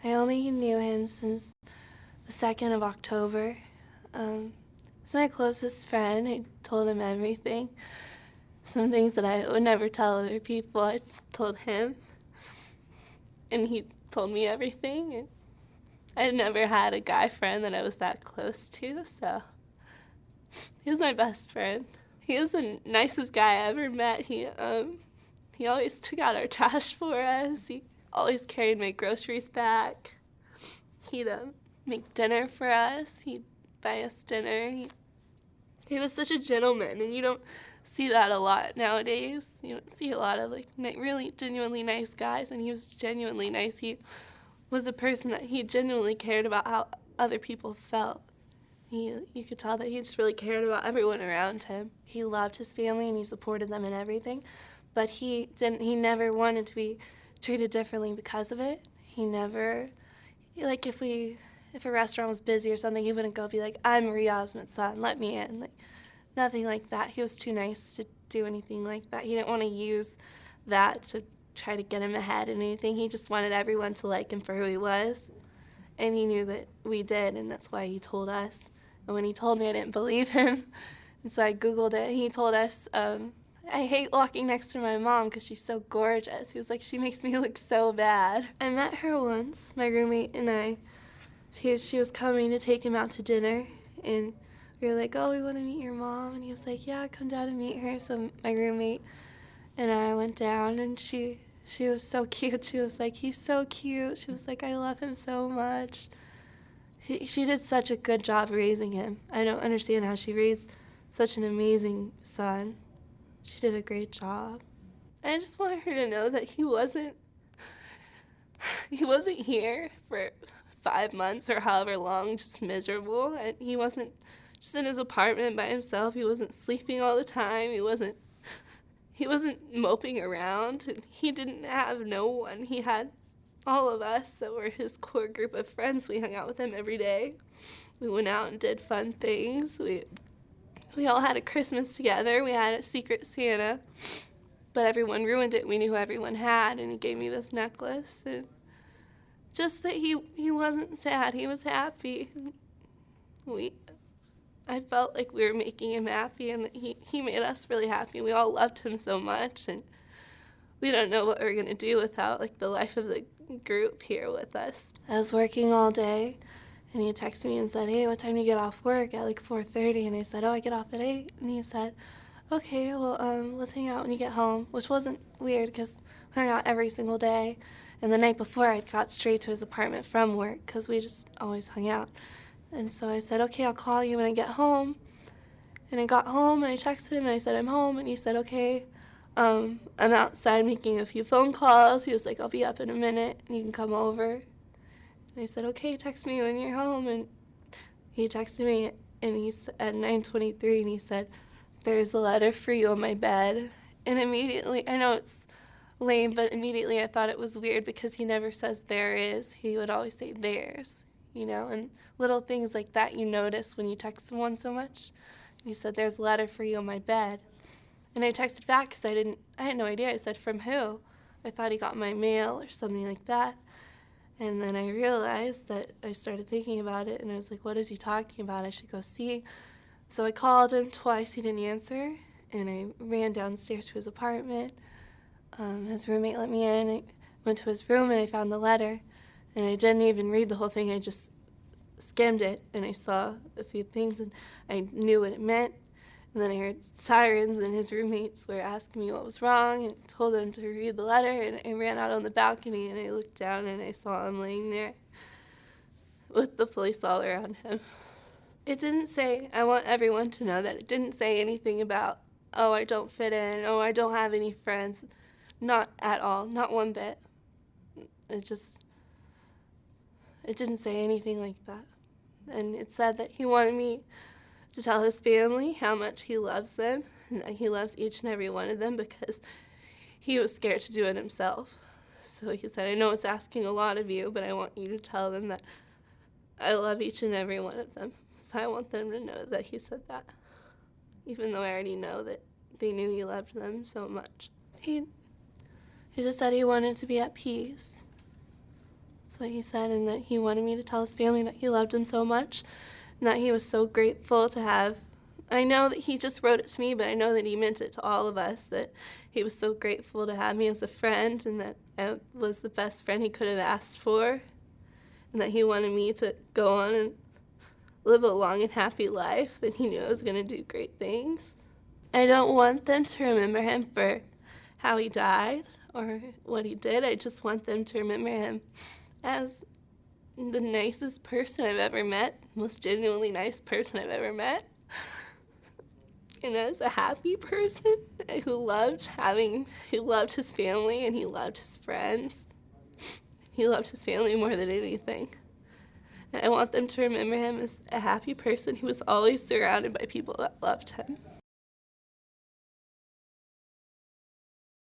I only knew him since the 2nd of October. He's my closest friend. I told him everything. Some things that I would never tell other people, I told him. And he told me everything. And I never had a guy friend that I was that close to, so he was my best friend. He was the nicest guy I ever met. He always took out our trash for us. He always carried my groceries back. He'd make dinner for us. He'd buy us dinner. He was such a gentleman, and you don't see that a lot nowadays. You don't see a lot of really genuinely nice guys, and he was genuinely nice. He was a person that he genuinely cared about how other people felt. You could tell that he just really cared about everyone around him. He loved his family and he supported them in everything, but he never wanted to be treated differently because of it. He never, like if a restaurant was busy or something, he wouldn't go be like, "I'm Marie Osmond's son, let me in." Like, nothing like that. He was too nice to do anything like that. He didn't want to use that to try to get him ahead in anything. He just wanted everyone to like him for who he was, and he knew that we did, and that's why he told us. And when he told me, I didn't believe him, and so I Googled it. He told us, "I hate walking next to my mom because she's so gorgeous." He was like, "She makes me look so bad." I met her once, my roommate and I. She was coming to take him out to dinner, and we were like, "Oh, we want to meet your mom." And he was like, "Yeah, come down and meet her." So my roommate and I went down, and she was so cute. She was like, "He's so cute." She was like, "I love him so much." She did such a good job raising him. I don't understand how she raised such an amazing son. She did a great job. I just want her to know that he wasn't here for 5 months or however long, just miserable. And he wasn't just in his apartment by himself. He wasn't sleeping all the time. He wasn't moping around. He didn't have no one. He had all of us that were his core group of friends. We hung out with him every day. We went out and did fun things. We all had a Christmas together. We had a secret Santa, but everyone ruined it. We knew who everyone had, and he gave me this necklace. And just that he wasn't sad. He was happy. I felt like we were making him happy, and that he made us really happy. We all loved him so much, and we don't know what we're going to do without the life of the group here with us. I was working all day, and he texted me and said, "Hey, what time do you get off work?" At 4:30, and I said, "Oh, I get off at 8." And he said, "Okay, well, let's hang out when you get home," which wasn't weird because we hung out every single day. And the night before, I got straight to his apartment from work because we just always hung out. And so I said, "Okay, I'll call you when I get home." And I got home, and I texted him, and I said, "I'm home." And he said, "Okay, I'm outside making a few phone calls." He was like, "I'll be up in a minute, and you can come over." And I said, "Okay, text me when you're home." And he texted me, and he's at 9:23, and he said, "There's a letter for you on my bed." And immediately, I know it's lame, but immediately I thought it was weird because he never says "there is." He would always say "there's," and little things like that you notice when you text someone so much. And he said, "There's a letter for you on my bed." And I texted back because I had no idea. I said, "From who?" I thought he got my mail or something like that. And then I realized that I started thinking about it, and I was like, what is he talking about? I should go see. So I called him twice. He didn't answer, and I ran downstairs to his apartment. His roommate let me in. I went to his room, and I found the letter. And I didn't even read the whole thing. I just skimmed it, and I saw a few things, and I knew what it meant. And then I heard sirens, and his roommates were asking me what was wrong, and told them to read the letter. And I ran out on the balcony, and I looked down, and I saw him laying there with the police all around him. It didn't say, I want everyone to know that it didn't say anything about, "Oh, I don't fit in," "Oh, I don't have any friends." Not at all, not one bit. It didn't say anything like that. And it said that he wanted me to tell his family how much he loves them, and that he loves each and every one of them because he was scared to do it himself. So he said, "I know it's asking a lot of you, but I want you to tell them that I love each and every one of them." So I want them to know that he said that, even though I already know that they knew he loved them so much. He just said he wanted to be at peace. That's what he said, and that he wanted me to tell his family that he loved them so much and that he was so grateful to have. I know that he just wrote it to me, but I know that he meant it to all of us, that he was so grateful to have me as a friend and that I was the best friend he could have asked for, and that he wanted me to go on and live a long and happy life, and he knew I was going to do great things. I don't want them to remember him for how he died or what he did. I just want them to remember him as the nicest person I've ever met, most genuinely nice person I've ever met, and as a happy person who loved his family and he loved his friends. He loved his family more than anything. And I want them to remember him as a happy person who was always surrounded by people that loved him.